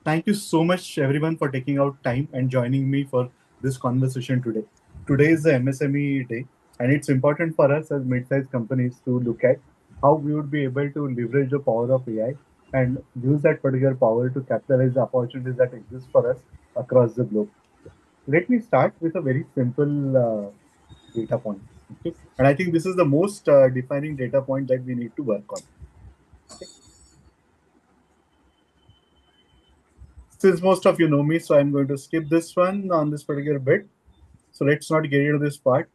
Thank you so much, everyone, for taking out time and joining me for this conversation today. Today is the MSME day, and it's important for us as mid-sized companies to look at how we would be able to leverage the power of AI and use that particular power to capitalize the opportunities that exist for us across the globe. Let me start with a very simple data point. Okay? And I think this is the most defining data point that we need to work on. Okay? Since most of you know me, so I'm going to skip this one on this particular bit. So let's not get into this part.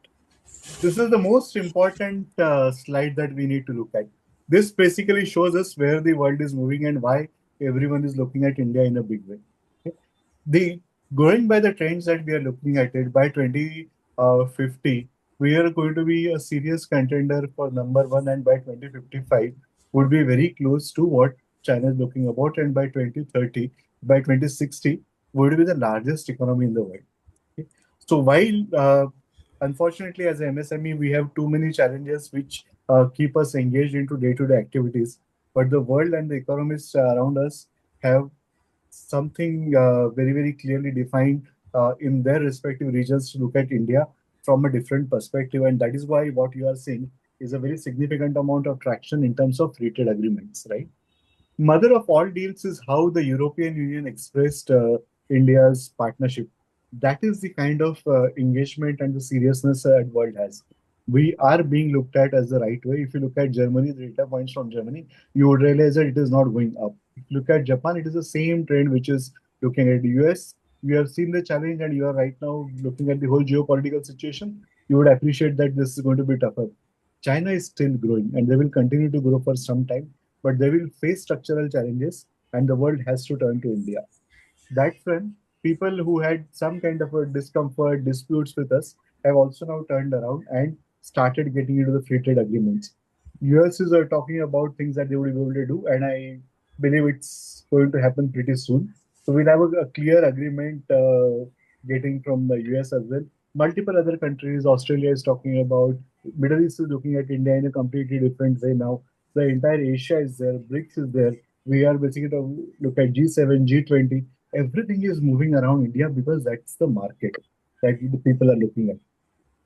This is the most important slide that we need to look at. This basically shows us where the world is moving and why everyone is looking at India in a big way. Okay? The Going by the trends that we are looking at it by 2050, we are going to be a serious contender for number one, and by 2055 would be very close to what China is looking about, and by 2030, by 2060 would be the largest economy in the world. Okay? So while unfortunately as a MSME we have too many challenges which keep us engaged into day-to-day activities, but the world and the economists around us have something very, very clearly defined in their respective regions to look at India from a different perspective. And that is why what you are seeing is a very significant amount of traction in terms of free trade agreements, right? Mother of all deals is how the European Union expressed India's partnership. That is the kind of engagement and the seriousness that world has. We are being looked at as the right way. If you look at Germany, the data points from Germany, you would realize that it is not going up. If you look at Japan, it is the same trend which is looking at the US. We have seen the challenge, and you are right now looking at the whole geopolitical situation. You would appreciate that this is going to be tougher. China is still growing, and they will continue to grow for some time, but they will face structural challenges, and the world has to turn to India. That front, people who had some kind of a discomfort, disputes with us, have also now turned around and started getting into the free trade agreements. US is talking about things that they would be able to do, and I believe it's going to happen pretty soon. So we'll have a clear agreement getting from the US as well. Multiple other countries, Australia is talking about, Middle East is looking at India in a completely different way now. The entire Asia is there, BRICS is there. We are basically to look at G7, G20. Everything is moving around India because that's the market that the people are looking at.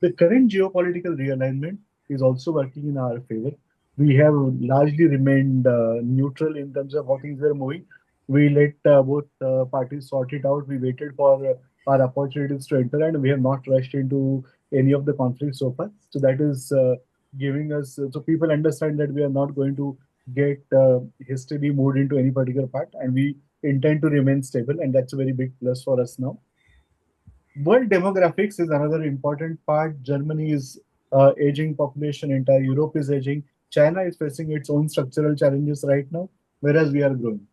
The current geopolitical realignment is also working in our favor. We have largely remained neutral in terms of how things were moving. We let both parties sort it out. We waited for our opportunities to enter, and we have not rushed into any of the conflicts so far. So that is giving us, so people understand that we are not going to get hastily moved into any particular part, and we intend to remain stable, and that's a very big plus for us now. World demographics is another important part. Germany is aging population, entire Europe is aging. China is facing its own structural challenges right now, whereas we are growing.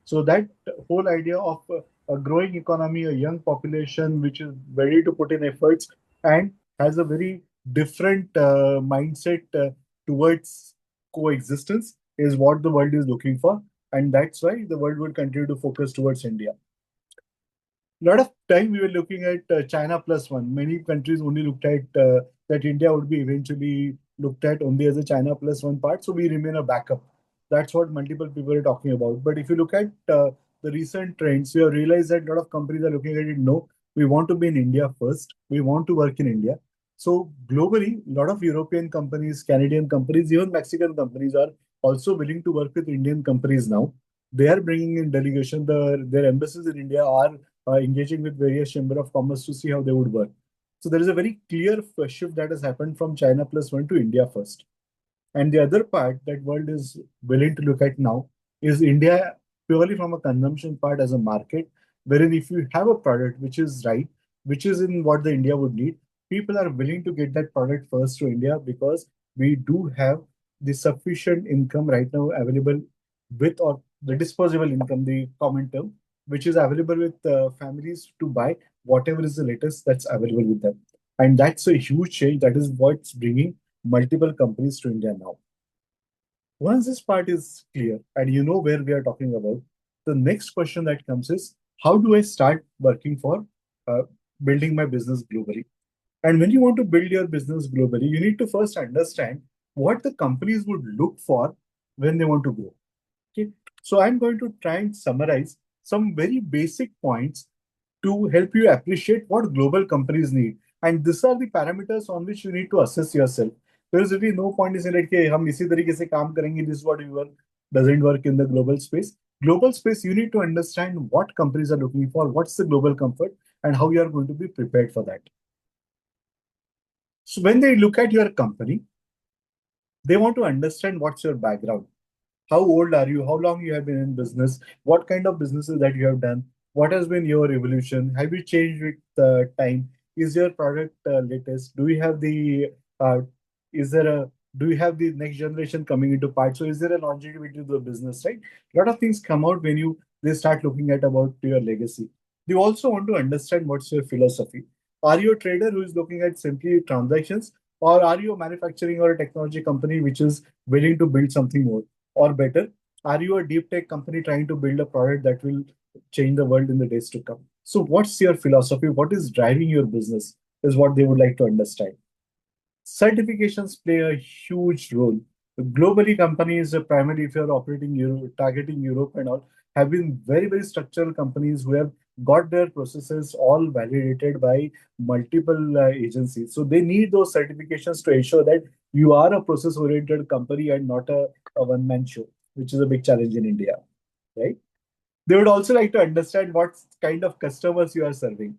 So that whole idea of a growing economy, a young population which is ready to put in efforts and has a very different mindset towards coexistence is what the world is looking for. And that's why the world will continue to focus towards India. Lot of time we were looking at China plus one. Many countries only looked at that India would be eventually looked at only as a China plus one part. So we remain a backup. That's what multiple people are talking about. But if you look at the recent trends, you have realized that a lot of companies are looking at it. No, we want to be in India first. We want to work in India. So globally, a lot of European companies, Canadian companies, even Mexican companies are also willing to work with Indian companies now. They are bringing in delegation. Their embassies in India are engaging with various chamber of commerce to see how they would work. So there is a very clear shift that has happened from China plus one to India first. And the other part that world is willing to look at now is India purely from a consumption part as a market, wherein if you have a product which is right, which is in what the India would need, people are willing to get that product first to India because we do have the sufficient income right now available with, or the disposable income, the common term, which is available with families to buy whatever is the latest that's available with them. And that's a huge change. That is what's bringing multiple companies to India now. Once this part is clear and you know where we are talking about, the next question that comes is how do I start working for uh, building my business globally? And when you want to build your business globally, you need to first understand what the companies would look for when they want to grow. Okay. So I'm going to try and summarize some very basic points to help you appreciate what global companies need. And these are the parameters on which you need to assess yourself. There is really no point in saying that हम इसी तरीके से काम करेंगे, this is what we work, doesn't work in the global space. Global space, you need to understand what companies are looking for, what's the global comfort, and how you are going to be prepared for that. So when they look at your company, they want to understand what's your background. How old are you? How long you have been in business? What kind of businesses that you have done? What has been your evolution? Have you changed with time? Is your product latest? Do you have the uh, is there a do you have the next generation coming into part? So is there a longevity to the business, right? A lot of things come out when you they start looking at about your legacy. They also want to understand what's your philosophy. Are you a trader who is looking at simply transactions, or are you a manufacturing or a technology company which is willing to build something more? Or better, are you a deep tech company trying to build a product that will change the world in the days to come? So, what's your philosophy? What is driving your business? Is what they would like to understand. Certifications play a huge role. Globally, companies, primarily if you're operating Europe, targeting Europe and all, have been very, very structural companies who have got their processes all validated by multiple agencies. So they need those certifications to ensure that you are a process-oriented company and not a one-man show, which is a big challenge in India, right? They would also like to understand what kind of customers you are serving.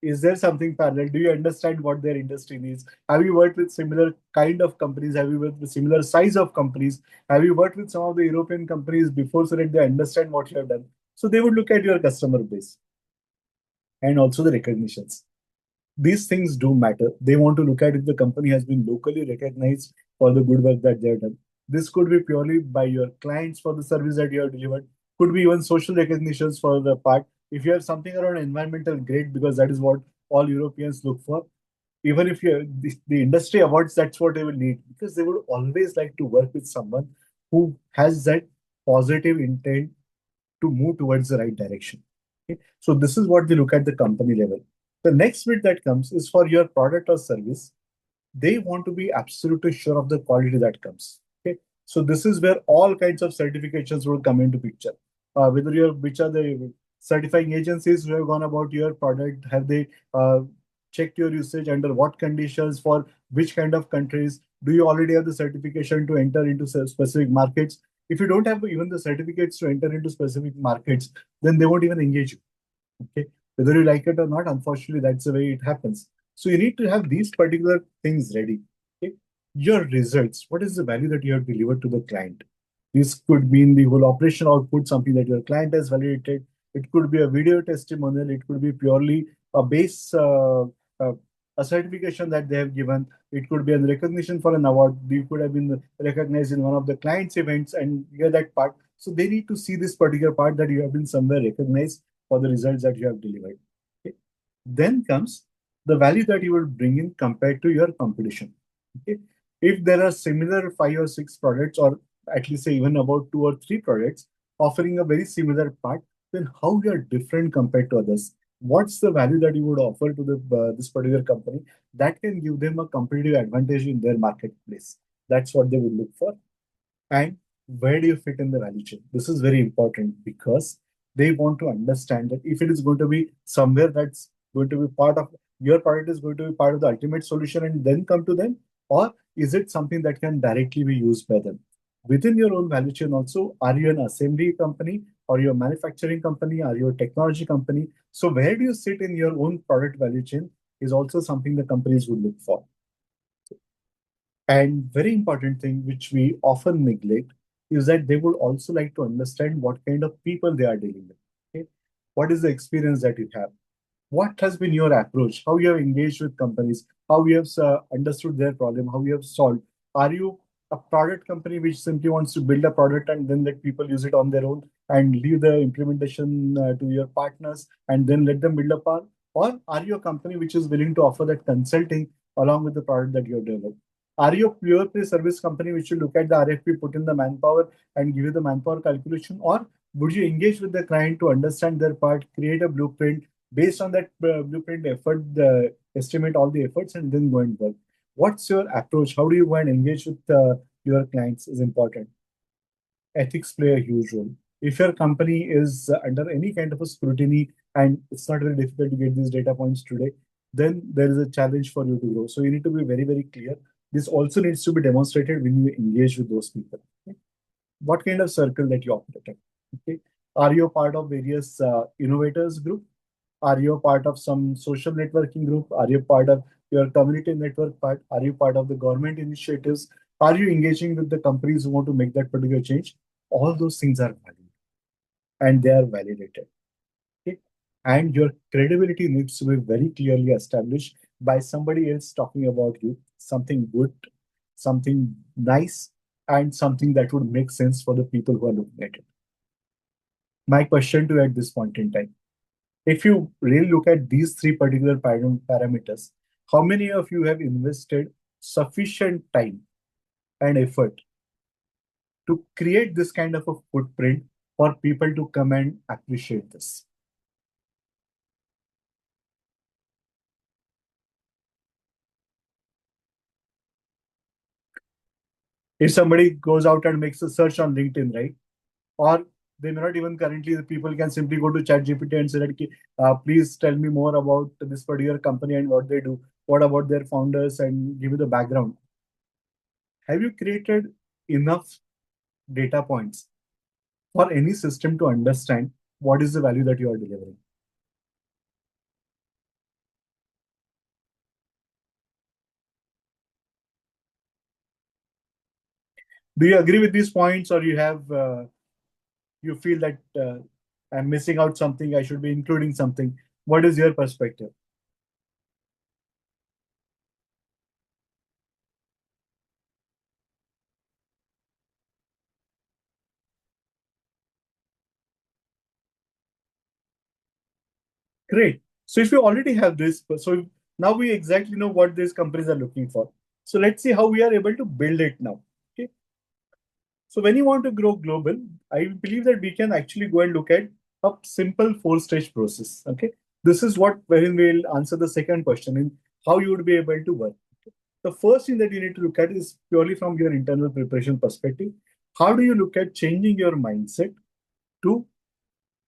Is there something parallel? Do you understand what their industry needs? Have you worked with similar kind of companies? Have you worked with similar size of companies? Have you worked with some of the European companies before so that they understand what you have done? So they would look at your customer base and also the recognitions. These things do matter. They want to look at if the company has been locally recognized for the good work that they have done. This could be purely by your clients for the service that you have delivered, could be even social recognitions for the part. If you have something around environmental, great, because that is what all Europeans look for. Even if you the industry awards, that's what they will need because they would always like to work with someone who has that positive intent to move towards the right direction. Okay? So this is what they look at the company level. The next bit that comes is for your product or service. They want to be absolutely sure of the quality that comes. Okay, so this is where all kinds of certifications will come into picture. Whether you're which are the certifying agencies who have gone about your product, have they checked your usage under what conditions for which kind of countries? Do you already have the certification to enter into specific markets? If you don't have even the certificates to enter into specific markets, then they won't even engage you. Okay, whether you like it or not, unfortunately, that's the way it happens. So you need to have these particular things ready. Okay, your results. What is the value that you have delivered to the client? This could mean the whole operation output, something that your client has validated. It could be a video testimonial. It could be purely a base, a certification that they have given. It could be a recognition for an award. You could have been recognized in one of the client's events and get that part. So they need to see this particular part that you have been somewhere recognized for the results that you have delivered. Okay. Then comes the value that you will bring in compared to your competition. Okay. If there are similar 5 or 6 products, or at least say even about 2 or 3 products offering a very similar part, then how you are different compared to others? What's the value that you would offer to the this particular company that can give them a competitive advantage in their marketplace? That's what they would look for. And where do you fit in the value chain? This is very important because they want to understand that if it is going to be somewhere that's going to be part of your product is going to be part of the ultimate solution and then come to them, or is it something that can directly be used by them? Within your own value chain also, are you an assembly company or your manufacturing company? Are you a technology company? So where do you sit in your own product value chain is also something the companies would look for. And very important thing which we often neglect is that they would also like to understand what kind of people they are dealing with. Okay? What is the experience that you have? What has been your approach? How you have engaged with companies? How you have understood their problem? How you have solved? Are you a product company which simply wants to build a product and then let people use it on their own and leave the implementation to your partners and then let them build a part? Or are you a company which is willing to offer that consulting along with the product that you have developed? Are you a pure play service company which will look at the RFP, put in the manpower, and give you the manpower calculation? Or would you engage with the client to understand their part, create a blueprint, based on that blueprint effort, estimate all the efforts, and then go and work? What's your approach? How do you go and engage with your clients is important. Ethics play a huge role. If your company is under any kind of a scrutiny and it's not very difficult to get these data points today, then there is a challenge for you to grow. So you need to be very, very clear. This also needs to be demonstrated when you engage with those people. Okay? What kind of circle that you operate in? Okay. Are you a part of various innovators group? Are you a part of some social networking group? Are you part of your community network part? Are you part of the government initiatives? Are you engaging with the companies who want to make that particular change? All those things are valid and they are validated. Okay? And your credibility needs to be very clearly established by somebody else talking about you, something good, something nice, and something that would make sense for the people who are looking at it. My question to you at this point in time, if you really look at these three particular parameters, how many of you have invested sufficient time and effort to create this kind of a footprint for people to come and appreciate this? If somebody goes out and makes a search on LinkedIn, right? Or they may not even currently, the people can simply go to ChatGPT and say that, "Okay, please tell me more about this particular company and what they do. What about their founders and give you the background." Have you created enough data points for any system to understand what is the value that you are delivering? Do you agree with these points, or you feel that I'm missing out something, I should be including something? What is your perspective? Great. So if you already have this, so now we exactly know what these companies are looking for. So let's see how we are able to build it now. Okay. So when you want to grow global, I believe that we can actually go and look at a simple four-stage process. Okay. This is what wherein we'll answer the second question in how you would be able to work. The first thing that you need to look at is purely from your internal preparation perspective. How do you look at changing your mindset to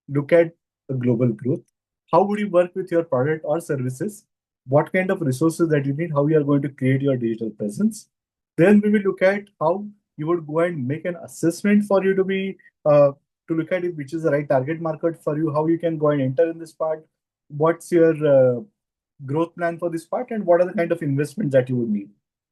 look at the global growth? How would you work with your product or services? What kind of resources that you need? How you are going to create your digital presence? Then we will look at how you would go and make an assessment for you to be to look at it, which is the right target market for you. How you can go and enter in this part. What's your growth plan for this part, and what are the kind of investments that you would need.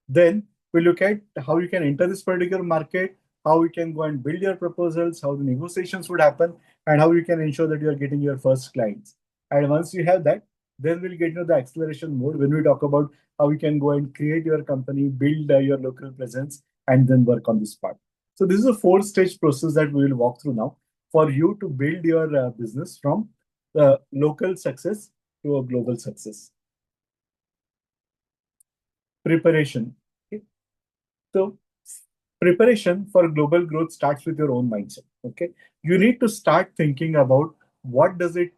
Then we look at how you can enter this particular market, how you can go and build your proposals, how the negotiations would happen, and how you can ensure that you are getting your first clients. And once you have that, then we'll get into the acceleration mode when we talk about how you can go and create your company, build your local presence, and then work on this part. So this is a four-stage process that we will walk through now for you to build your business from the local success to a global success. Preparation. Okay. So preparation for global growth starts with your own mindset. Okay. You need to start thinking about what does it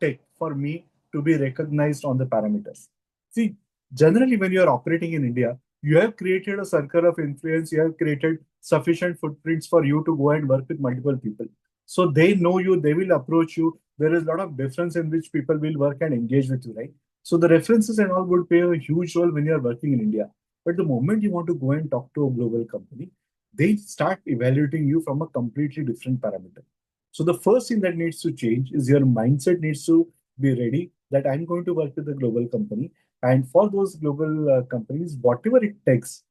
take for me to be recognized on the parameters. See, generally when you're operating in India, you have created a circle of influence, you have created sufficient footprints for you to go and work with multiple people. So they know you, they will approach you. There is a lot of difference in which people will work and engage with you, right? So the references and all would play a huge role when you're working in India. But the moment you want to go and talk to a global company, they start evaluating you from a completely different parameter. So the first thing that needs to change is your mindset needs to be ready that I'm going to work with a global company. And for those global companies, whatever it takes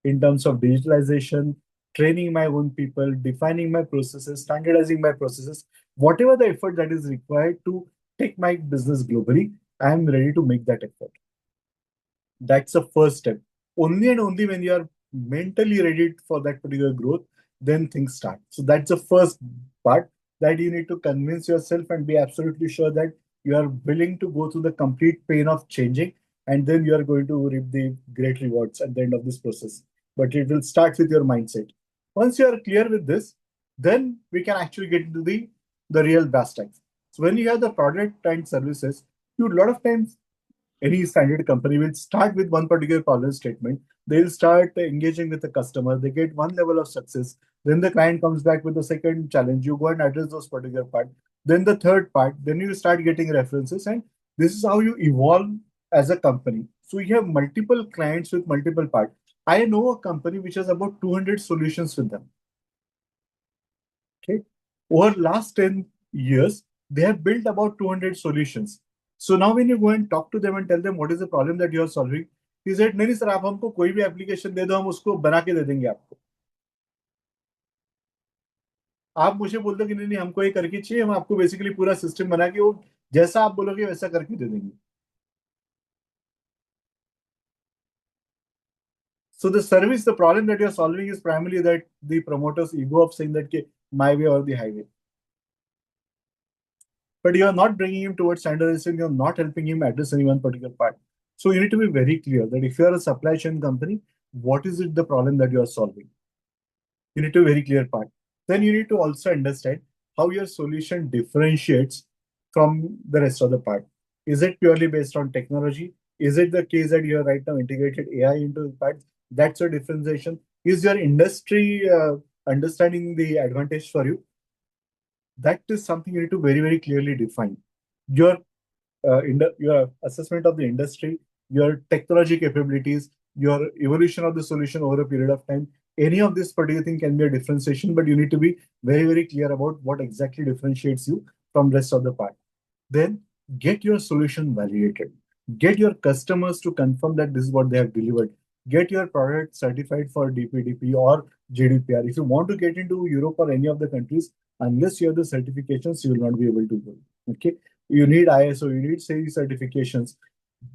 in terms of digitalization, training my own people, defining my processes, standardizing my processes, whatever the effort that is required to take my business globally, I am ready to make that effort. That's the first step. Only and only when you are mentally ready for that particular growth, then things start. So that's the first part that you need to convince yourself and be absolutely sure that you are willing to go through the complete pain of changing, and then you are going to reap the great rewards at the end of this process. But it will start with your mindset. Once you are clear with this, then we can actually get into the real brass tacks. So when you have the product and services, you a lot of times any standard company will start with one particular problem statement They'll start engaging with the customer. They get one level of success. Then the client comes back with the second challenge. You go and address those particular part. Then the third part. Then you start getting references, and this is how you evolve as a company. So you have multiple clients with multiple parts. I know a company which has about 200 solutions with them. Okay. Over last 10 years, they have built about 200 solutions. So now when you go and talk to them and tell them what is the problem that you are solving, he said, नहीं sir आप हमको कोई भी application दे दो हम उसको बना के दे देंगे आपको. आप मुझे बोल दो कि नहीं नहीं हमको ये करके चाहिए हम आपको बेसिकली पूरा सिस्टम बना के वो जैसा आप बोलोगे वैसा करके दे देंगे. So the service, the problem that you're solving is primarily that the promoter's ego of saying that "Ke, my way or the highway." But you are not bringing him towards standardization, you're not helping him address any one particular part. So you need to be very clear that if you are a supply chain company, what is it the problem that you are solving? You need to be very clear part. Then you need to also understand how your solution differentiates from the rest of the part. Is it purely based on technology? Is it the case that you have right now integrated AI into the part? That's your differentiation. Is your industry understanding the advantage for you? That is something you need to very, very clearly define. Your your assessment of the industry, your technology capabilities, your evolution of the solution over a period of time. Any of this particular thing can be a differentiation, but you need to be very, very clear about what exactly differentiates you from rest of the part. Then get your solution validated. Get your customers to confirm that this is what they have delivered. Get your product certified for DPDP or GDPR. If you want to get into Europe or any of the countries, unless you have the certifications, you will not be able to go. Okay. You need ISO, you need CE certifications.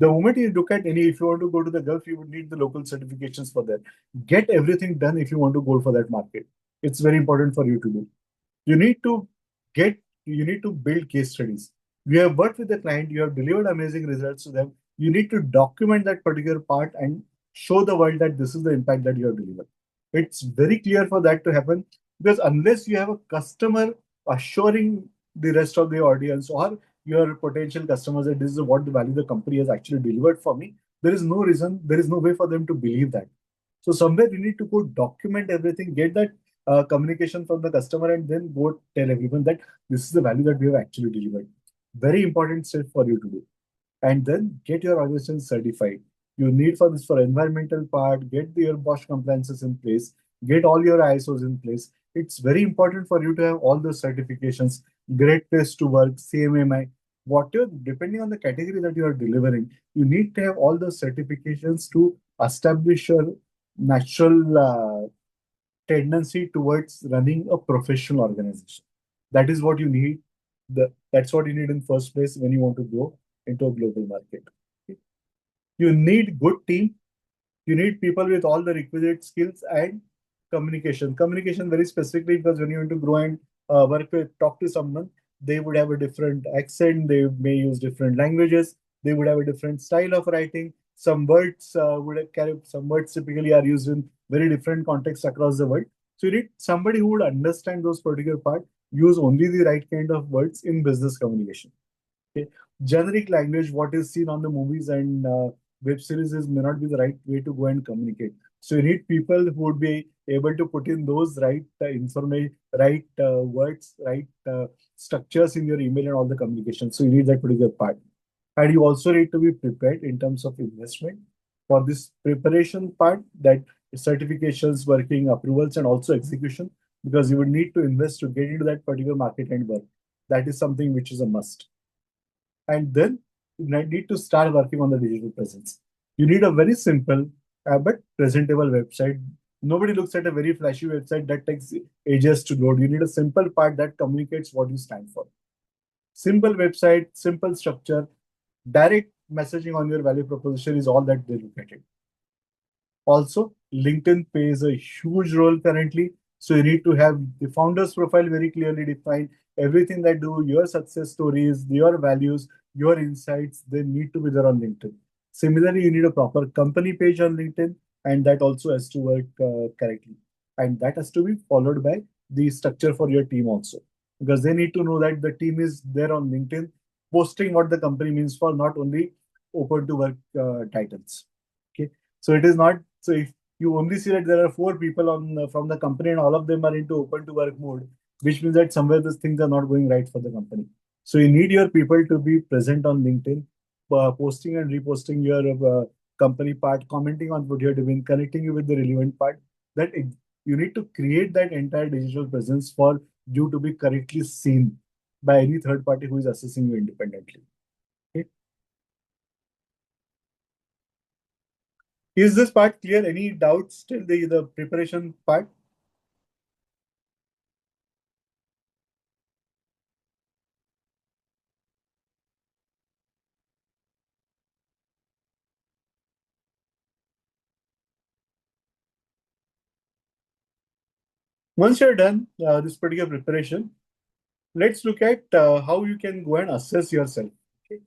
The moment you look at any, if you want to go to the Gulf, you would need the local certifications for that. Get everything done if you want to go for that market. It's very important for you to do. You need to get, you need to build case studies. You have worked with the client, you have delivered amazing results to them. You need to document that particular part and show the world that this is the impact that you have delivered. It's very clear for that to happen because unless you have a customer assuring the rest of the audience or your potential customers that this is what the value the company has actually delivered for me, there is no reason, there is no way for them to believe that. So somewhere you need to go document everything, get that communication from the customer, and then go tell everyone that this is the value that we have actually delivered. Very important step for you to do. And then get your organization certified. You need for this for environmental part, get your Bosch compliances in place, get all your ISOs in place. It's very important for you to have all those certifications, great place to work, CMMI, whatever, depending on the category that you are delivering, you need to have all those certifications to establish your natural tendency towards running a professional organization. That is what you need. That's what you need in first place when you want to go into a global market. You need good team. You need people with all the requisite skills and communication. Communication very specifically because when you want to grow and work with, talk to someone, they would have a different accent. They may use different languages. They would have a different style of writing. Some words would carry, some words typically are used in very different contexts across the world. So you need somebody who would understand those particular part, use only the right kind of words in business communication. Okay. Generic language, what is seen on the movies and web series may not be the right way to go and communicate. So you need people who would be able to put in those right information, right words, right structures in your email and all the communication. So you need that particular part. And you also need to be prepared in terms of investment for this preparation part, that certifications, working approvals, and also execution, because you would need to invest to get into that particular market and work. That is something which is a must. And then you need to start working on the digital presence. You need a very simple but presentable website. Nobody looks at a very flashy website that takes ages to load. You need a simple part that communicates what you stand for. Simple website, simple structure, direct messaging on your value proposition is all that they look at it. Also, LinkedIn plays a huge role currently. So you need to have the founder's profile very clearly defined. Everything that do, your success stories, your values, your insights, they need to be there on LinkedIn. Similarly, you need a proper company page on LinkedIn, and that also has to work correctly. And that has to be followed by the structure for your team also, because they need to know that the team is there on LinkedIn, posting what the company means for, not only open to work titles. Okay. So it is not So if you only see that there are four people on from the company and all of them are into open to work mode, which means that somewhere these things are not going right for the company. So you need your people to be present on LinkedIn, posting and reposting your company part, commenting on what you're doing, connecting you with the relevant part. That you need to create that entire digital presence for you to be correctly seen by any third party who is assessing you independently. Okay. Is this part clear? Any doubts till the preparation part? Once you're done this particular preparation, let's look at how you can go and assess yourself. Okay.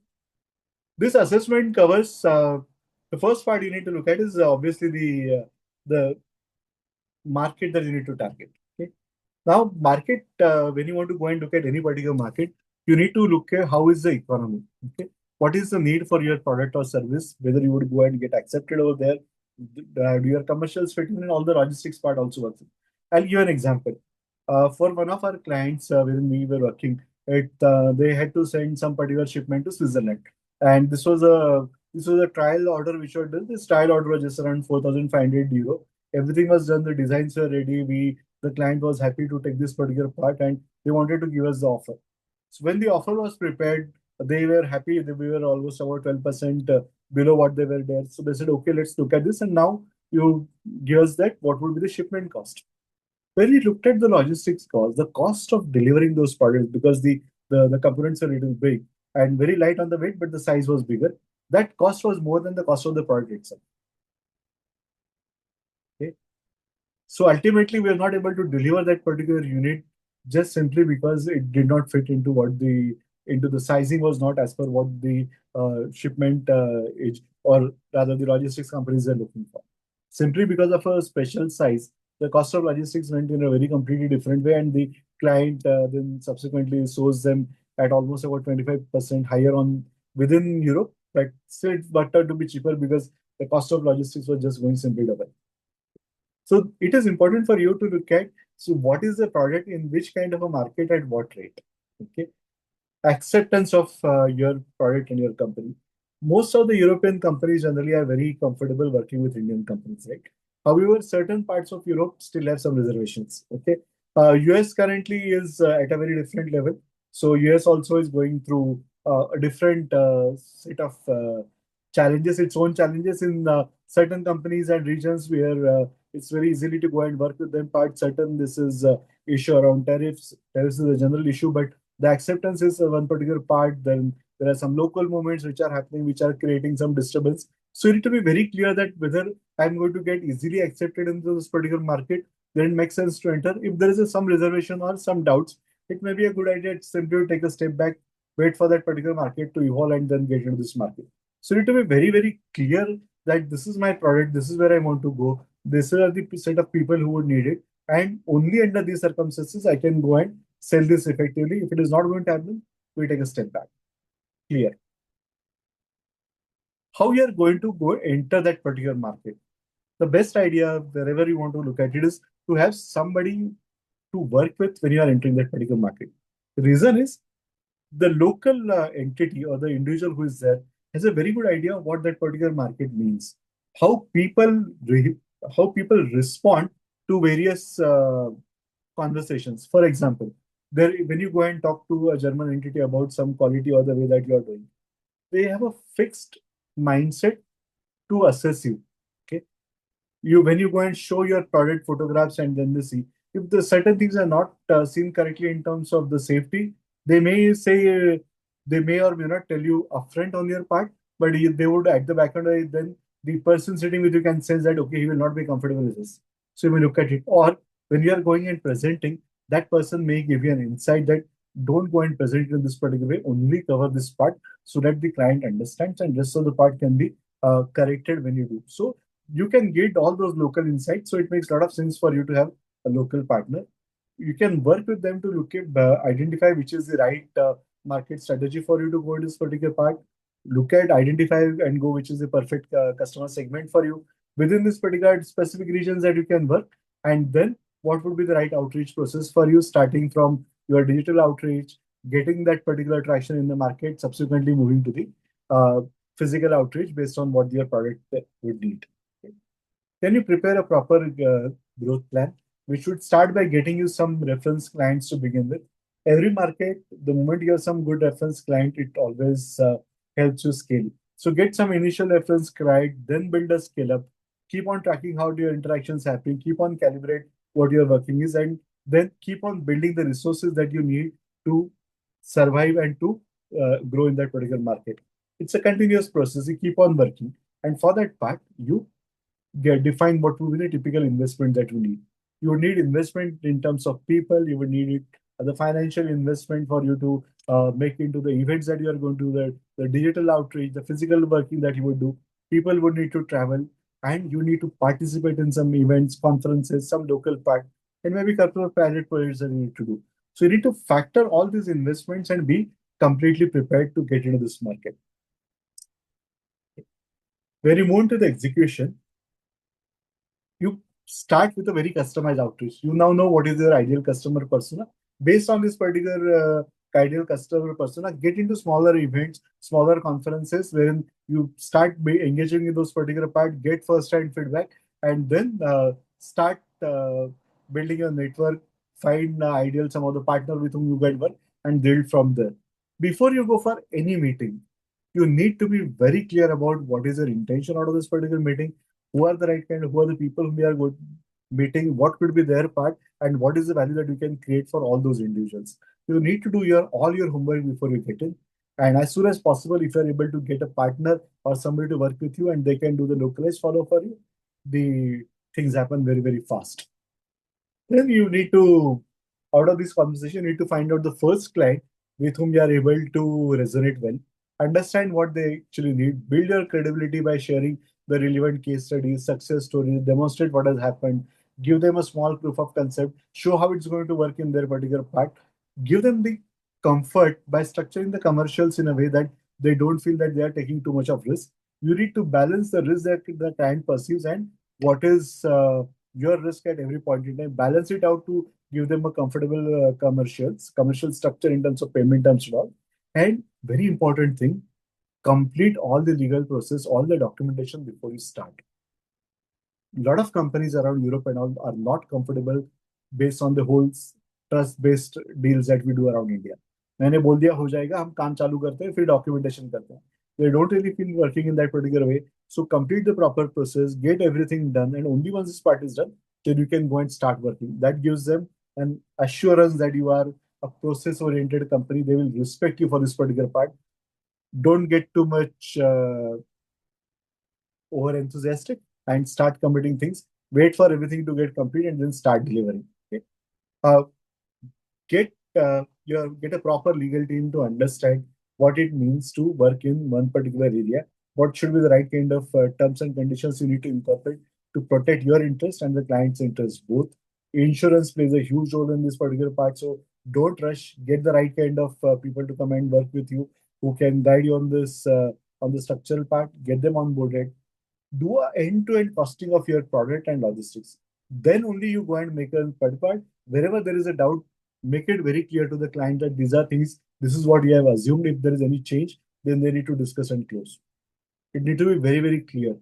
This assessment covers the first part you need to look at is obviously the market that you need to target. Okay. Now, market when you want to go and look at any particular market, you need to look at how is the economy. Okay. What is the need for your product or service? Whether you would go and get accepted over there, do your commercials fit in, and all the logistics part also works. I'll give an example. For one of our clients wherein we were working, they had to send some particular shipment to Switzerland, and this was a trial order which was done. This trial order was just around 4,500 euro. Everything was done. The designs were ready. The client was happy to take this particular part, and they wanted to give us the offer. So when the offer was prepared, they were happy. We were almost about 12% below what they were there. So they said, okay, let's look at this. And now you give us that. What would be the shipment cost? When we looked at the logistics cost, the cost of delivering those products, because the components are a little big and very light on the weight, but the size was bigger, that cost was more than the cost of the product itself. Okay. So ultimately, we are not able to deliver that particular unit just simply because it did not fit into what the sizing was not as per what the shipment is, or rather the logistics companies are looking for. Simply because of a special size, the cost of logistics went in a very completely different way, and the client then subsequently sourced them at almost about 25% higher on within Europe. But still, it worked out to be cheaper because the cost of logistics was just going simply double. So it is important for you to look at, so what is the product in which kind of a market at what rate? Okay. Acceptance of your product and your company. Most of the European companies generally are very comfortable working with Indian companies, right? However, certain parts of Europe still have some reservations. Okay. US currently is at a very different level. So US also is going through a different set of challenges, its own challenges in certain companies and regions where it's very easily to go and work with them. Part certain this is issue around tariffs. Tariffs is a general issue, but the acceptance is one particular part. Then there are some local movements which are happening, which are creating some disturbance. So you need to be very clear that whether I'm going to get easily accepted into this particular market, then it makes sense to enter. If there is some reservation or some doubts, it may be a good idea to simply take a step back, wait for that particular market to evolve, and then get into this market. So you need to be very, very clear that this is my product, this is where I want to go, this are the set of people who would need it, and only under these circumstances I can go and sell this effectively. If it is not going to happen, we take a step back. Clear. How you are going to go enter that particular market? The best idea, wherever you want to look at it, is to have somebody to work with when you are entering that particular market. The reason is the local entity or the individual who is there has a very good idea of what that particular market means, how people how people respond to various conversations. For example, there when you go and talk to a German entity about some quality or the way that you are doing, they have a fixed mindset to assess you. Okay, you when you go and show your product photographs and then they see if the certain things are not seen correctly in terms of the safety, they may say they may or may not tell you upfront on your part, but they would at the back end then the person sitting with you can sense that okay, he will not be comfortable with this. So you may look at it, or when you are going and presenting, that person may give you an insight that don't go and present it in this particular way, only cover this part so that the client understands and rest of the part can be corrected when you do. So you can get all those local insights. So it makes a lot of sense for you to have a local partner. You can work with them to look at identify which is the right market strategy for you to go in this particular part. Look at identify and go which is the perfect customer segment for you. within this particular specific regions that you can work, and then what would be the right outreach process for you, starting from your digital outreach, getting that particular traction in the market, subsequently moving to the uh, physical outreach based on what your product would need. Then you prepare a proper growth plan, which should start by getting you some reference clients to begin with. Every market, the moment you have some good reference client, it always helps you scale. So get some initial reference client, then build a scale up. Keep on tracking how your interactions happen. Keep on calibrate what your working is, and then keep on building the resources that you need to survive and to grow in that particular market. It's a continuous process. You keep on working, and for that part, you define what would be the typical investment that you need. You would need investment in terms of people. You would need it the financial investment for you to make into the events that you are going to do, the digital outreach, the physical working that you would do. People would need to travel, and you need to participate in some events, conferences, some local part, and maybe couple of pilot projects that you need to do. So you need to factor all these investments and be completely prepared to get into this market. When you move to the execution, you start with a very customized outreach. You now know what is your ideal customer persona. Based on this particular ideal customer persona, get into smaller events, smaller conferences, wherein you start engaging in those particular part, get first-hand feedback, and then start building a network, find ideal some of the partner with whom you can work, and build from there. Before you go for any meeting, you need to be very clear about what is your intention out of this particular meeting, who are the right kind of, who are the people whom we are good meeting, what could be their part, and what is the value that you can create for all those individuals. You need to do your all your homework before you get in. And as soon as possible, if you're able to get a partner or somebody to work with you and they can do the localized follow for you, the things happen very, very fast. Then you need to, out of this conversation, you need to find out the first client with whom you are able to resonate well. Understand what they actually need. Build your credibility by sharing the relevant case studies, success stories, demonstrate what has happened, give them a small proof of concept, show how it's going to work in their particular part, give them the comfort by structuring the commercials in a way that they don't feel that they are taking too much of risk. You need to balance the risk that the client perceives and what is your risk at every point in time, balance it out to give them a comfortable commercial structure in terms of payment terms and all. And very important thing, complete all the legal process, all the documentation before you start. A lot of companies around Europe and all are not comfortable based on the whole trust based deals that we do around India. मैंने बोल दिया हो जाएगा, हम काम चालू करते हैं, फिर documentation करते हैं. They don't really feel working in that particular way. So complete the proper process, get everything done, and only once this part is done, then you can go and start working. That gives them an assurance that you are a process-oriented company. They will respect you for this particular part. Don't get too much over enthusiastic and start committing things. Wait for everything to get complete and then start delivering. Okay? Uh, get a proper legal team to understand what it means to work in one particular area. What should be the right kind of terms and conditions you need to incorporate to protect your interest and the client's interest both. Insurance plays a huge role in this particular part, so don't rush. Get the right kind of people to come and work with you who can guide you on the structural part. Get them on boarded, do a end-to-end costing of your product and logistics. Then only you go and make a third part. Wherever there is a doubt, make it very clear to the client that these are things, this is what you have assumed. If there is any change, then they need to discuss and close. It need to be very, very clear.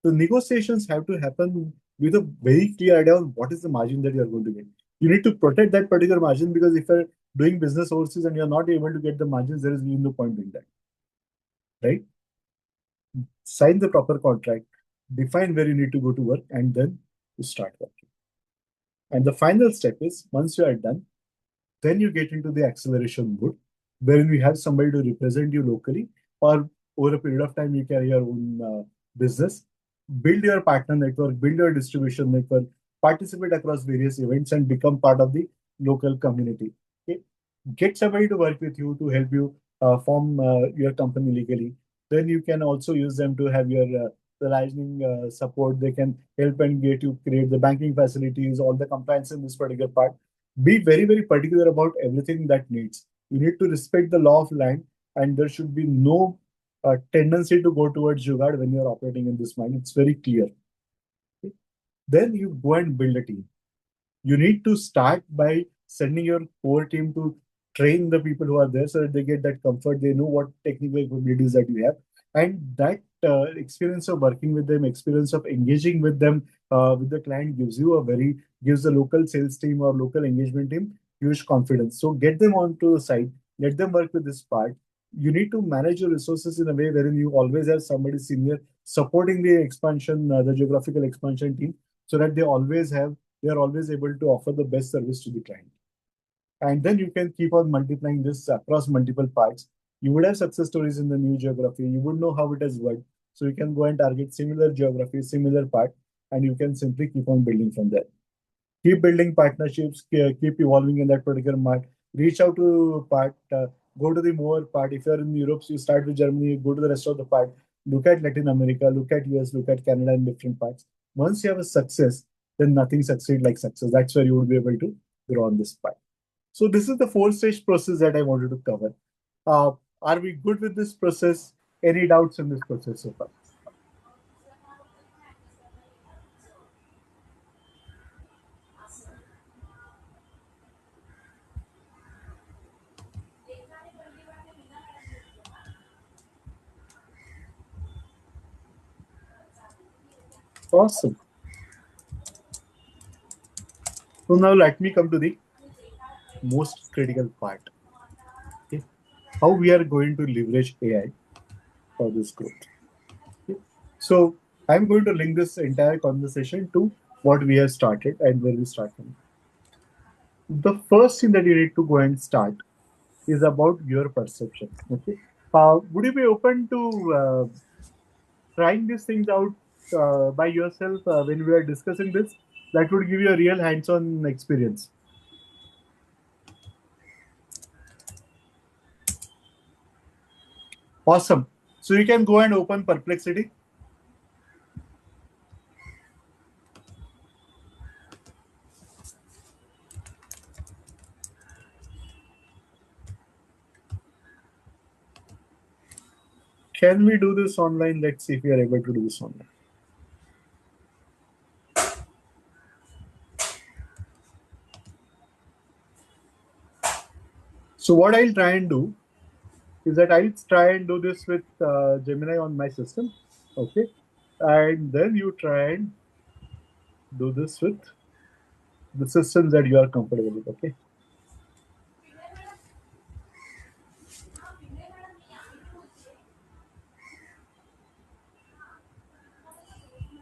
The negotiations have to happen with a very clear idea on what is the margin that you are going to get. You need to protect that particular margin, because if you're doing business overseas and you're not able to get the margins, there is no point in that. Right? Sign the proper contract, define where you need to go to work, and then you start working. And the final step is, once you are done, then you get into the acceleration mode, wherein we have somebody to represent you locally, or over a period of time, you carry your own business, build your partner network, build your distribution network, participate across various events, and become part of the local community. Okay? Get somebody to work with you to help you form your company legally. Then you can also use them to have your the licensing support. They can help and get you create the banking facilities, all the compliance in this particular part. Be very, very particular about everything that needs. You need to respect the law of land, and there should be no tendency to go towards jugaad when you're operating in this mine. It's very clear. Then you go and build a team. You need to start by sending your core team to train the people who are there so that they get that comfort. They know what technical capabilities that you have. And that experience of working with them, experience of engaging with the client gives the local sales team or local engagement team huge confidence. So get them onto the site, let them work with this part. You need to manage your resources in a way wherein you always have somebody senior supporting the expansion, the geographical expansion team, so that they are always able to offer the best service to the client. And then you can keep on multiplying this across multiple parts. You would have success stories in the new geography. You would know how it has worked. So you can go and target similar geography, similar part, and you can simply keep on building from there. Keep building partnerships, keep evolving in that particular market. Reach out to part, go to the more part. If you're in Europe, so you start with Germany, go to the rest of the part. Look at Latin America, look at US, look at Canada and different parts. Once you have a success, then nothing succeed like success. That's where you would be able to grow on this part. So this is the four-stage process that I wanted to cover. Uh, are we good with this process? Any doubts in this process so far? Awesome. So now let me come to the most critical part. Okay? How we are going to leverage AI for this growth. Okay? So I'm going to link this entire conversation to what we have started and where we start from. The first thing that you need to go and start is about your perception. Okay. Would you be open to trying these things out by yourself when we are discussing this? That would give you a real hands-on experience. Awesome. So you can go and open Perplexity. Can we do this online? Let's see if we are able to do this online. So what I'll try and do is that I'll try and do this with Gemini on my system. Okay. And then you try and do this with the systems that you are comfortable with. Okay.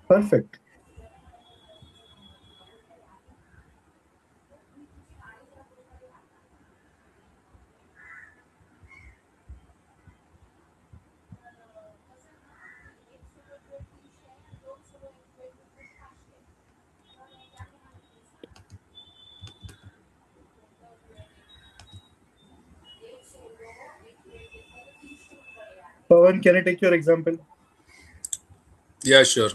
Perfect. Pawan, can I take your example? Yeah, sure.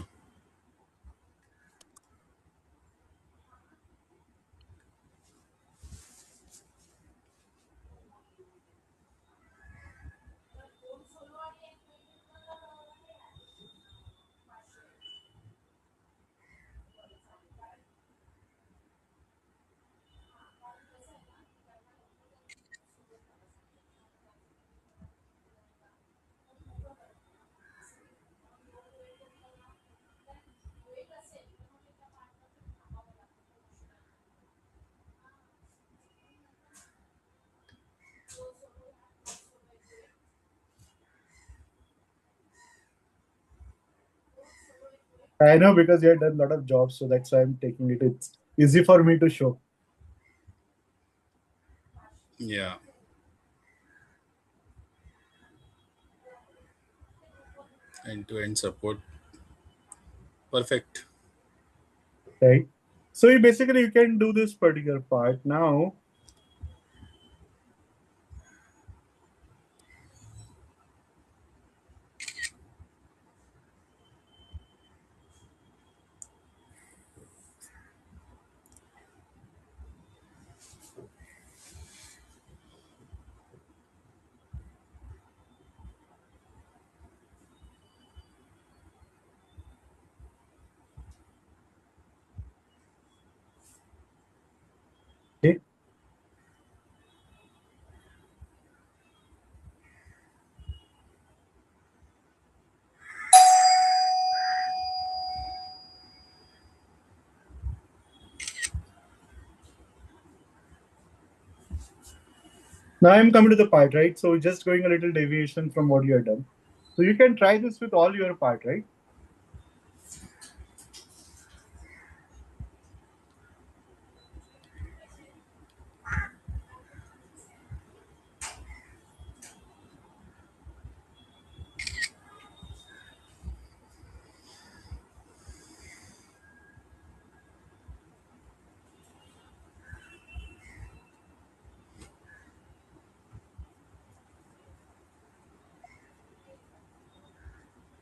I know because you have done a lot of jobs, so that's why I'm taking it. It's easy for me to show. Yeah. End to end support. Perfect. Right. So you can do this particular part now. Now I'm coming to the part, right? So just going a little deviation from what you have done. So you can try this with all your part, right?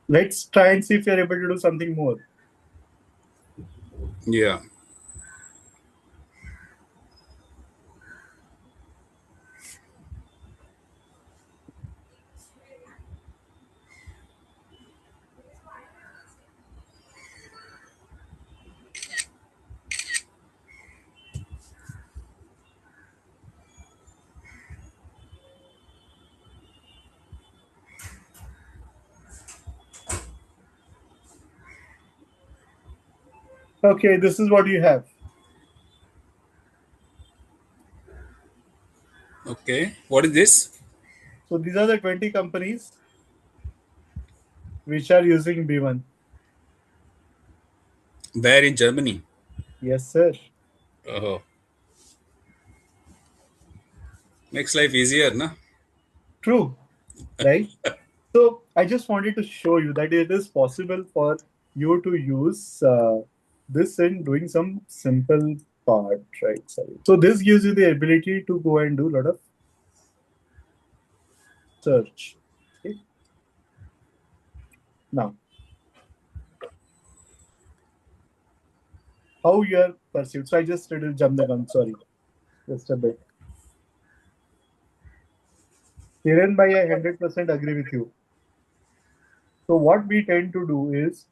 Let's try and see if you're able to do something more. Yeah. Okay, this is what you have. Okay. What is this? So these are the 20 companies which are using B1. Where in Germany? Yes, sir. Oh, makes life easier, na? True, right? So I just wanted to show you that it is possible for you to use this in doing some simple part, right? Sorry. So this gives you the ability to go and do a lot of search. Okay. Now, how you are perceived. So I just little jump the gun. Sorry, just a bit. Hiren bhai, I 100% agree with you. So what we tend to do is,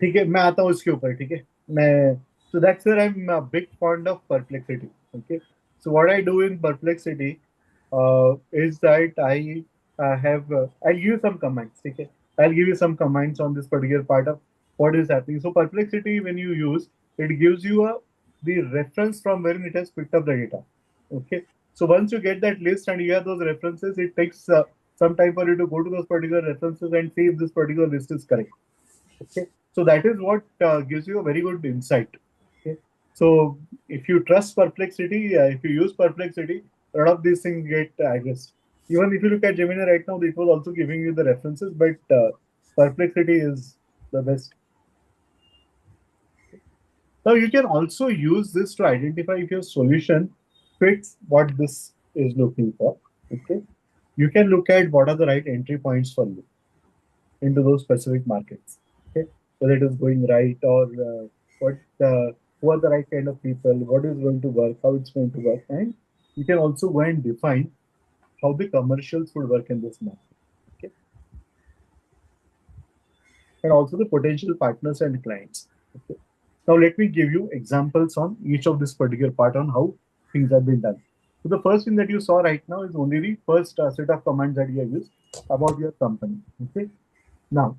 ठीक है मैं आता हूँ इसके ऊपर ठीक है मैं so that's where I'm a big fond of perplexity. Okay, so what I do in perplexity is that I'll give you some comments. Okay, I'll give you some comments on this particular part of what is happening. So perplexity, when you use it, gives you the reference from where it has picked up the data. Okay, so once you get that list and you have those references, it takes some time for you to go to those particular references and see if this particular list is correct. Okay, so that is what gives you a very good insight. Okay, so if you trust Perplexity, if you use Perplexity, a lot of these things get addressed. Even if you look at Gemini right now, it was also giving you the references, but Perplexity is the best. Now you can also use this to identify if your solution fits what this is looking for. Okay, you can look at what are the right entry points for you into those specific markets. Okay, whether it is going right or what who are the right kind of people, what is going to work, how it's going to work, and you can also go and define how the commercials would work in this market. Okay, and also the potential partners and clients. Okay. Now let me give you examples on each of this particular part on how things have been done. So the first thing that you saw right now is only the first set of commands that you have used about your company. Okay. Now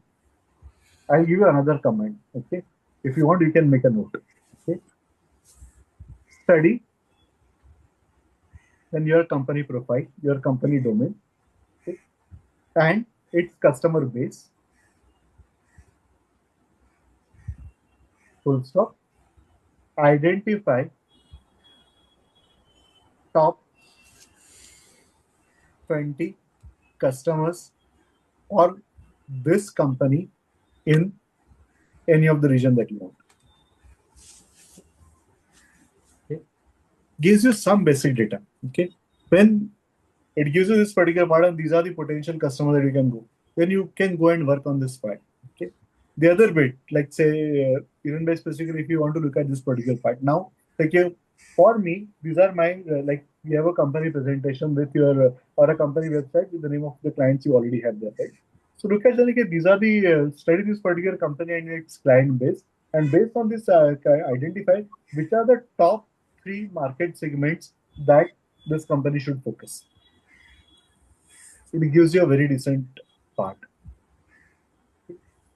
I'll give you another command. Okay. If you want, you can make a note. Okay. Study then your company profile, your company domain, okay, and its customer base. Full stop. Identify top 20 customers or this company in any of the region that you want. Okay. Gives you some basic data. Okay. When it gives you this particular part, and these are the potential customers that you can go. Then you can go and work on this part. Okay. The other bit, like say, even by specifically, if you want to look at this particular part now, like for me, these are my like you have a company presentation with your or a company website with the name of the clients you already have there, right? So look at like these are the study this particular company and its client base, and based on this, identify which are the top three market segments that this company should focus. It gives you a very decent part.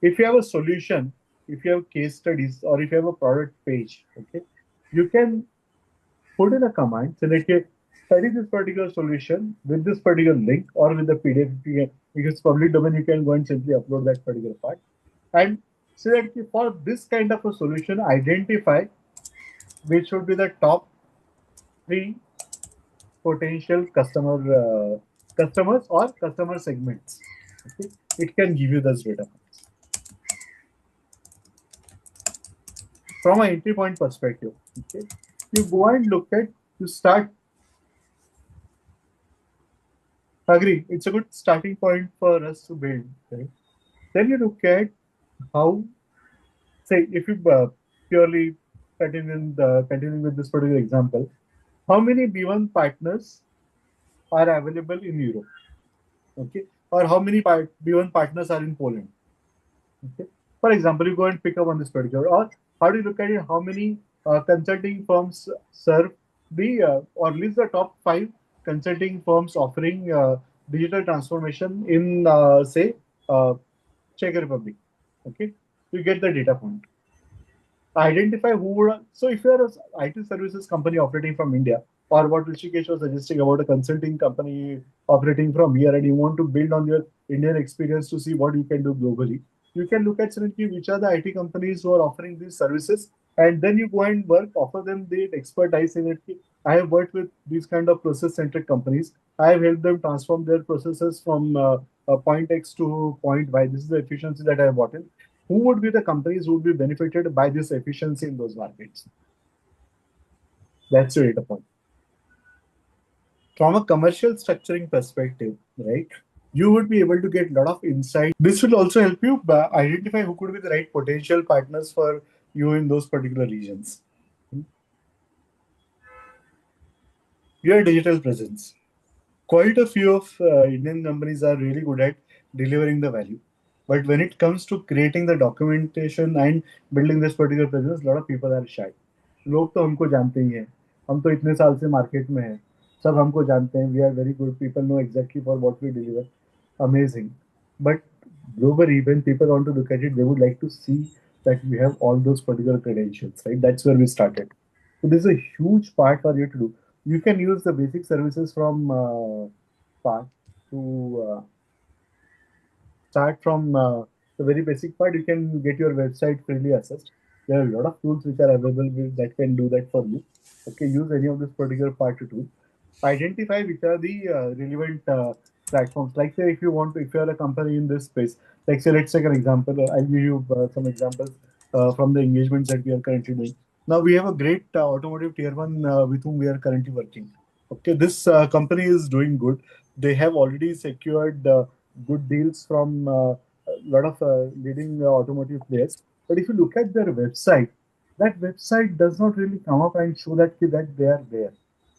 If you have a solution, if you have case studies, or if you have a product page, okay, you can put in a command, select it, study this particular solution with this particular link or with the PDF. Because public domain, you can go and simply upload that particular part and say that for this kind of a solution, identify which should be the top three potential customers or customer segments. Okay? It can give you those data points. From an entry point perspective, okay, you go and look at, you start, agree, it's a good starting point for us to build. Right? Then you look at how, say, if you purely continuing with this particular example, how many B1 partners are available in Europe? Okay, or how many B1 partners are in Poland? Okay. For example, you go and pick up on this particular, or how do you look at it? How many consulting firms serve or list the top five consulting firms offering digital transformation in, say, uh, Czech Republic? Okay, you get the data point. Identify who would. So if you're an IT services company operating from India, or what Rishikesh was suggesting about a consulting company operating from here, and you want to build on your Indian experience to see what you can do globally, you can look at certainly which are the IT companies who are offering these services, and then you go and work, offer them the expertise in it. I have worked with these kind of process-centric companies. I have helped them transform their processes from point X to point Y. This is the efficiency that I have brought in. Who would be the companies who would be benefited by this efficiency in those markets? That's your data point. From a commercial structuring perspective, right, you would be able to get a lot of insight. This will also help you identify who could be the right potential partners for you in those particular regions. Your digital presence. Quite a few of Indian companies are really good at delivering the value. But when it comes to creating the documentation and building this particular presence, a lot of people are shy. लोग तो हमको जानते ही हैं, हम तो इतने साल से मार्केट में हैं, सब हमको जानते हैं, we are very good, people know exactly for what we deliver, amazing. But globally, when people want to look at it, they would like to see that we have all those particular credentials, right? That's where we started. So this is a huge part for you to do. You can use the basic services from part to start from the very basic part. You can get your website freely assessed. There are a lot of tools which are available that can do that for you. Okay, use any of this particular part to do. Identify which are the relevant platforms. Like say, if you want to, if you are a company in this space, like say, let's take an example. I'll give you some examples from the engagements that we are currently doing. Now we have a great automotive tier one with whom we are currently working. Okay, this company is doing good. They have already secured good deals from a lot of leading automotive players. But if you look at their website, that website does not really come up and show that they are there.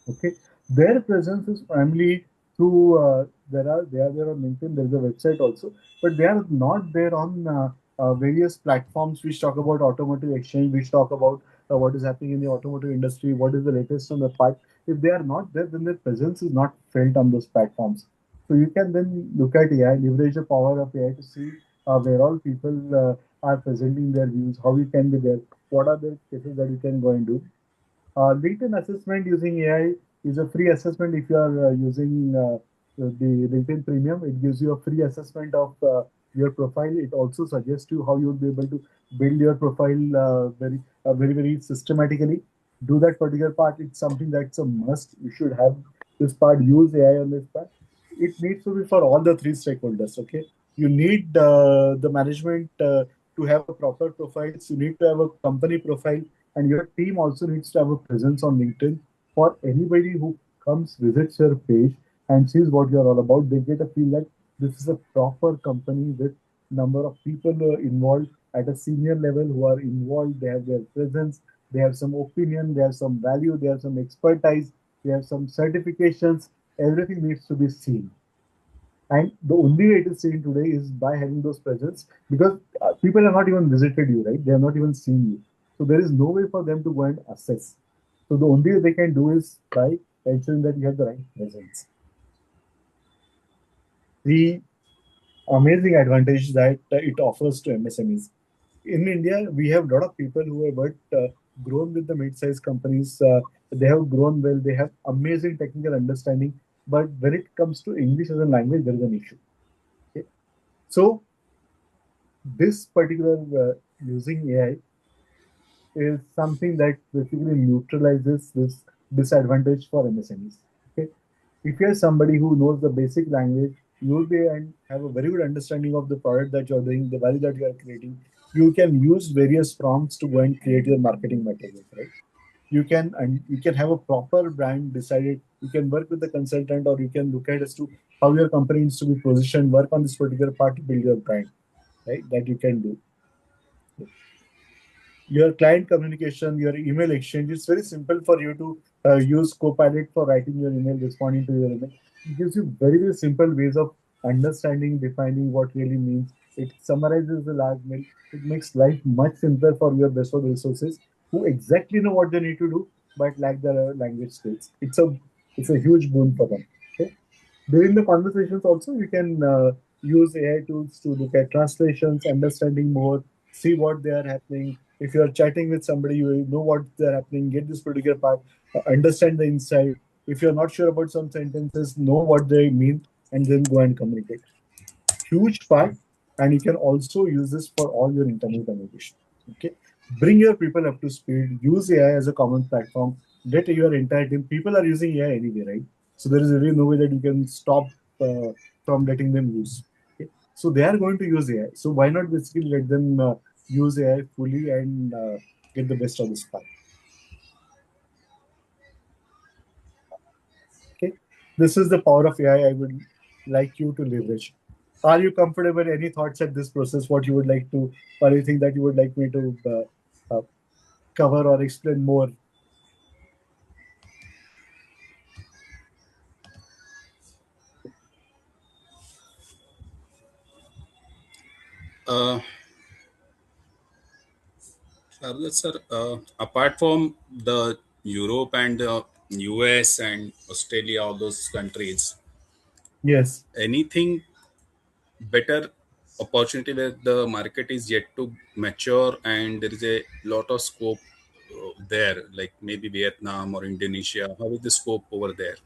Okay, their presence is primarily through they are there on LinkedIn. There is a website also, but they are not there on various platforms which talk about automotive exchange, which talk about what is happening in the automotive industry, what is the latest on the part. If they are not there, then their presence is not felt on those platforms. So you can then look at AI, leverage the power of AI to see where all people are presenting their views, how you can be there, what are the cases that you can go and do. LinkedIn assessment using AI is a free assessment if you are using the LinkedIn Premium. It gives you a free assessment of your profile. It also suggests you how you would be able to build your profile very systematically. Do that particular part. It's something that's a must. You should have this part. Use AI on this part. It needs to be for all the three stakeholders. Okay, you need the management to have a proper profiles. You need to have a company profile, and your team also needs to have a presence on LinkedIn. For anybody who comes, visits your page and sees what you're all about, they get a feel that this is a proper company with number of people involved at a senior level who are involved. They have their presence, they have some opinion, they have some value, they have some expertise, they have some certifications. Everything needs to be seen. And the only way it is seen today is by having those presence, because people have not even visited you, right? They have not even seen you. So there is no way for them to go and assess. So the only way they can do is by ensuring that you have the right presence. The amazing advantage that it offers to MSMEs. In India, we have a lot of people who have worked, grown with the mid-sized companies They have grown well. They have amazing technical understanding. But when it comes to English as a language, there is an issue. Okay? So this particular using AI is something that basically neutralizes this disadvantage for MSMEs. Okay, if you're somebody who knows the basic language, you will be and have a very good understanding of the product that you're doing, the value that you are creating. You can use various prompts to go and create your marketing materials, right? You can have a proper brand decided. You can work with the consultant, or you can look at as to how your company needs to be positioned. Work on this particular part to build your brand, right? That you can do your client communication, your email exchange. It's very simple for you to use Copilot for writing your email, responding to your email. It gives you very, very simple ways of understanding, defining what really means. It summarizes the large mail. It makes life much simpler for your best of resources who exactly know what they need to do but lack the language skills. It's a huge boon for them. Okay? During the conversations, also, you can use AI tools to look at translations, understanding more, see what they are happening. If you are chatting with somebody, you know what they're happening, get this particular part, understand the insight. If you're not sure about some sentences, know what they mean, and then go and communicate. Huge part, and you can also use this for all your internal communication. Okay, bring your people up to speed. Use AI as a common platform. Let your entire team. People are using AI anyway, right? So there is really no way that you can stop from letting them use. Okay? So they are going to use AI. So why not basically let them use AI fully and get the best of this part? Okay, this is the power of AI. I would like you to leverage. Are you comfortable? Any thoughts at this process? What you would like to, or anything that you would like me to cover or explain more? Uh, Sharad sir, apart from the Europe and the US and Australia, all those countries, Yes. anything better opportunity where the market is yet to mature and there is a lot of scope there, like maybe Vietnam or Indonesia? How is the scope over there?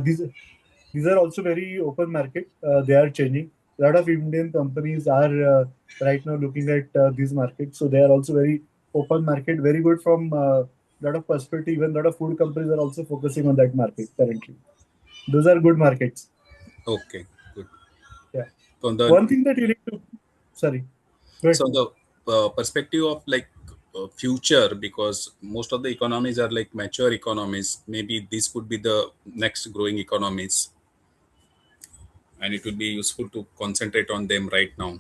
These are also very open market. They are changing. A lot of Indian companies are right now looking at these markets. So they are also very open market, very good from a lot of perspective. Even a lot of food companies are also focusing on that market currently. Those are good markets. Okay, good. Yeah. From the One thing that you need to, sorry, go ahead, so Pawan. the perspective of like future, because most of the economies are like mature economies, maybe this could be the next growing economies, and it will be useful to concentrate on them right now.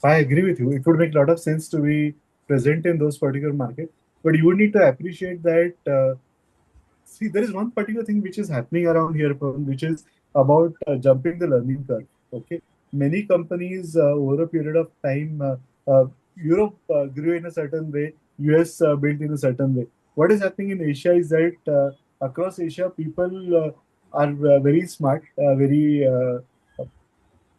I agree with you. It would make a lot of sense to be present in those particular markets, but you would need to appreciate that. See, there is one particular thing which is happening around here, Pawan, which is about jumping the learning curve. Okay, many companies over a period of time, Europe grew in a certain way, US built in a certain way. What is happening in Asia is that across Asia, people are very smart, very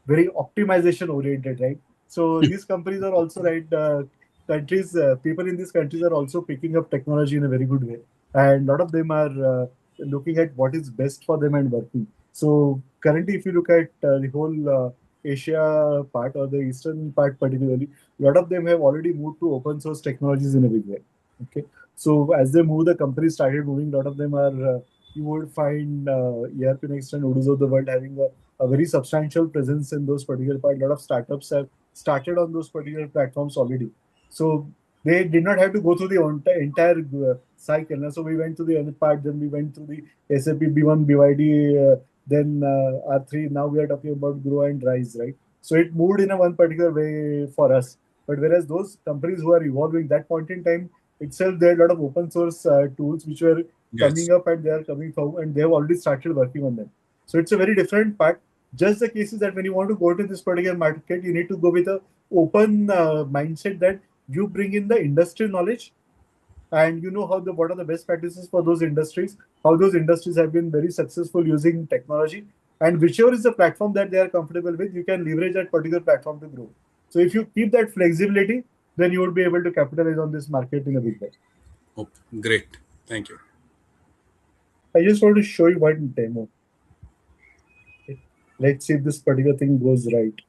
optimization oriented, right? So these companies are also right. Countries, people in these countries are also picking up technology in a very good way, and a lot of them are looking at what is best for them and working. So currently, if you look at the whole Asia part or the eastern part particularly, a lot of them have already moved to open source technologies in a big way. Okay, so as they move, the companies started moving. A lot of them are. You would find ERP Next and Odoo of the world having a very substantial presence in those particular part. A lot of startups have started on those particular platforms already. So they did not have to go through the entire cycle. So we went to the other part, then we went through the SAP B1, BYD, then R3. Now we are talking about Grow and Rise, right? So it moved in a one particular way for us. But whereas those companies who are evolving that point in time itself, there are a lot of open source tools which were Yes. coming up and they are coming forward and they have already started working on them. So it's a very different part. Just the case is that when you want to go to this particular market, you need to go with a open mindset that you bring in the industry knowledge and you know how the what are the best practices for those industries, how those industries have been very successful using technology, and whichever is the platform that they are comfortable with, you can leverage that particular platform to grow. So if you keep that flexibility, then you would be able to capitalize on this market in a big way. Okay, great. Thank you. I just want to show you one demo. Let's see if this particular thing goes right.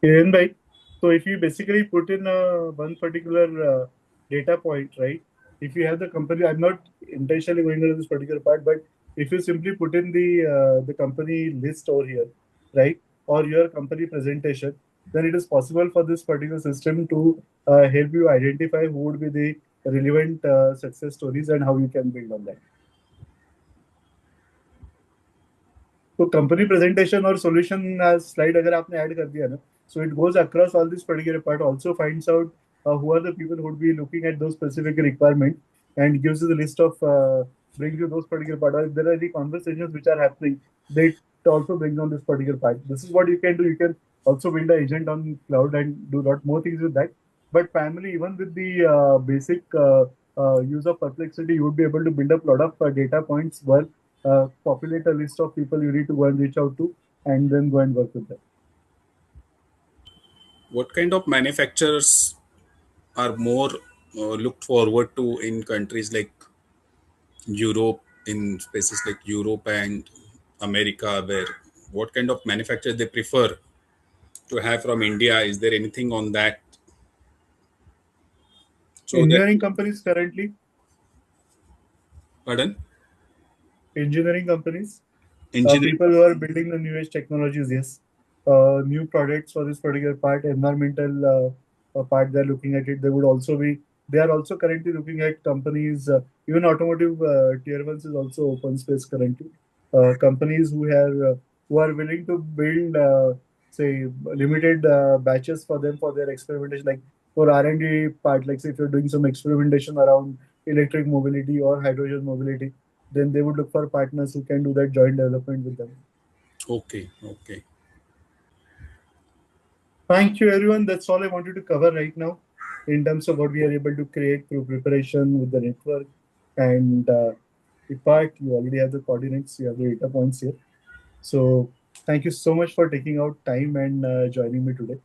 Kiran bhai, so if you basically put in one particular data point, right? If you have the company, I'm not intentionally going into this particular part, but if you simply put in the company list over here, right, or your company presentation, then it is possible for this particular system to help you identify who would be the relevant success stories and how you can build on that. तो company presentation और solution slide अगर आपने add कर दिया ना, so it goes across all this particular part, also finds out who are the people who would be looking at those specific requirements and gives you the list of brings you those particular part, or if there are any conversations which are happening, they also brings on this particular part. This is what you can do. You can also build an agent on cloud and do a lot more things with that, but primarily even with the basic use of Perplexity, you would be able to build up a lot of data points where populate a list of people you need to go and reach out to and then go and work with them. What kind of manufacturers are more looked forward to in countries like Europe, in spaces like Europe and America, where what kind of manufacturers they prefer to have from India? Is there anything on that? So that, Engineering companies currently, pardon, engineering companies, engineering. people who are building the new age technologies, yes. New products for this particular part, environmental part, they're looking at it. They would also be, they are also currently looking at companies, even automotive tier ones is also open space currently. Companies who are willing to build, say, limited batches for them for their experimentation, like for R&D part, like say if you're doing some experimentation around electric mobility or hydrogen mobility, then they would look for partners who can do that joint development with them. Okay, okay. Thank you, everyone. That's all I wanted to cover right now in terms of what we are able to create through preparation with the network. And the part, you already have the coordinates, you have the data points here. So thank you so much for taking out time and joining me today.